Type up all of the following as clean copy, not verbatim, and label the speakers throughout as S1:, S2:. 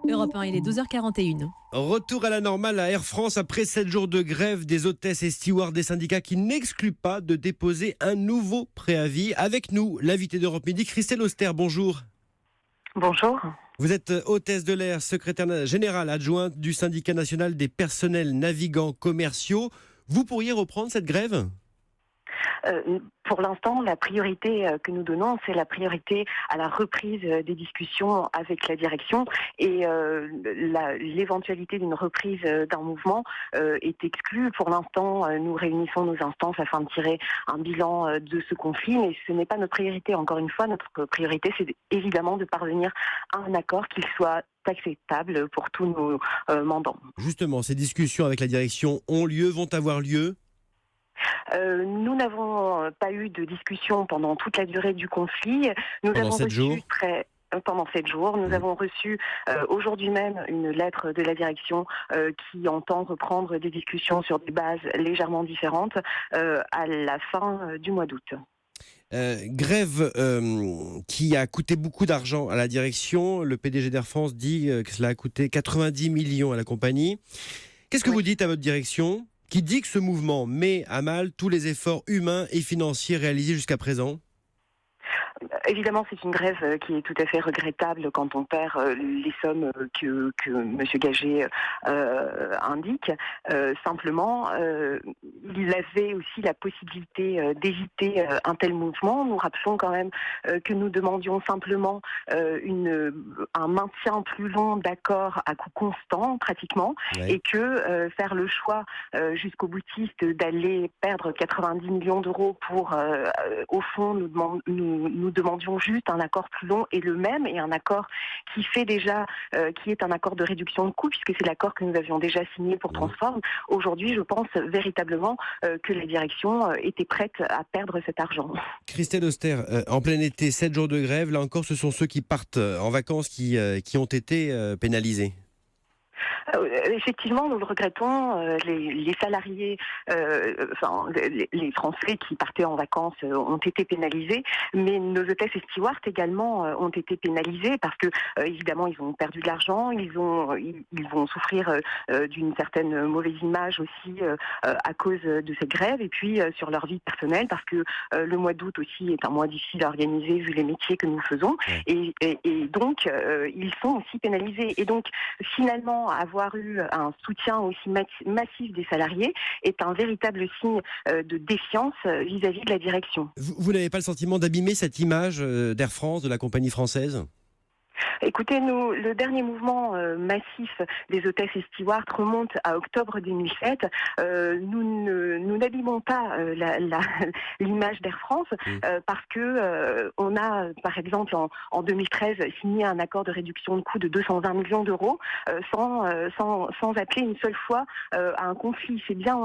S1: Europe 1, il est 12h41.
S2: Retour à la normale à Air France après 7 jours de grève des hôtesses et stewards des syndicats qui n'excluent pas de déposer un nouveau préavis. Avec nous, l'invité d'Europe Midi, Christelle Auster, bonjour.
S3: Bonjour.
S2: Vous êtes hôtesse de l'air, secrétaire générale adjointe du syndicat national des personnels navigants commerciaux. Vous pourriez reprendre cette grève ?
S3: Pour l'instant, la priorité que nous donnons, c'est la priorité à la reprise des discussions avec la direction et l'éventualité d'une reprise d'un mouvement est exclue. Pour l'instant, nous réunissons nos instances afin de tirer un bilan de ce conflit, mais ce n'est pas notre priorité. Encore une fois, notre priorité, c'est évidemment de parvenir à un accord qui soit acceptable pour tous nos mandants.
S2: Justement, ces discussions avec la direction vont avoir lieu ?
S3: Nous n'avons pas eu de discussion pendant toute la durée du conflit.
S2: Pendant 7 jours.
S3: Pendant 7 jours. Nous avons reçu aujourd'hui même une lettre de la direction qui entend reprendre des discussions sur des bases légèrement différentes à la fin du mois d'août.
S2: Grève qui a coûté beaucoup d'argent à la direction. Le PDG d'Air France dit que cela a coûté 90 millions à la compagnie. Qu'est-ce que vous dites à votre direction qui dit que ce mouvement met à mal tous les efforts humains et financiers réalisés jusqu'à présent ?
S3: Évidemment, c'est une grève qui est tout à fait regrettable quand on perd les sommes que M. Gagé indique. Simplement, il avait aussi la possibilité d'éviter un tel mouvement. Nous rappelons quand même que nous demandions simplement un maintien plus long d'accord à coût constant, pratiquement, et que faire le choix jusqu'au boutiste d'aller perdre 90 millions d'euros pour, au fond, nous demandions juste un accord plus long et le même, et un accord qui fait déjà, qui est un accord de réduction de coûts, puisque c'est l'accord que nous avions déjà signé pour Transform. Aujourd'hui, je pense véritablement que la direction était prête à perdre cet argent.
S2: Christelle Auster, en plein été, 7 jours de grève, là encore, ce sont ceux qui partent en vacances qui ont été pénalisés.
S3: Effectivement, nous le regrettons. Les salariés, les Français qui partaient en vacances ont été pénalisés, mais nos hôtesses et stewards également ont été pénalisés parce que évidemment ils ont perdu de l'argent, ils vont souffrir d'une certaine mauvaise image aussi à cause de cette grève, et puis sur leur vie personnelle parce que le mois d'août aussi est un mois difficile à organiser vu les métiers que nous faisons, et donc ils sont aussi pénalisés. Et donc finalement, avoir eu un soutien aussi massif des salariés est un véritable signe de défiance vis-à-vis de la direction.
S2: Vous n'avez pas le sentiment d'abîmer cette image d'Air France, de la compagnie française ?
S3: Écoutez, le dernier mouvement massif des hôtesses et stewards remonte à octobre 2007. Nous n'abîmons pas l'image d'Air France parce que on a, par exemple, en 2013, signé un accord de réduction de coûts de 220 millions d'euros sans appeler une seule fois à un conflit. C'est bien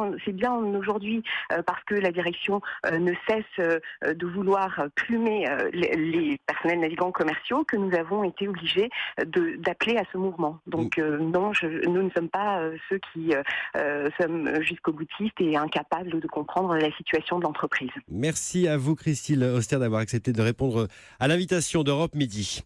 S3: aujourd'hui parce que la direction ne cesse de vouloir plumer les personnels navigants commerciaux que nous avons été obligés d'appeler à ce mouvement. Donc non, nous ne sommes pas ceux qui sommes jusqu'au boutiste et incapables de comprendre la situation de l'entreprise.
S2: Merci à vous, Christelle Auster, d'avoir accepté de répondre à l'invitation d'Europe Midi.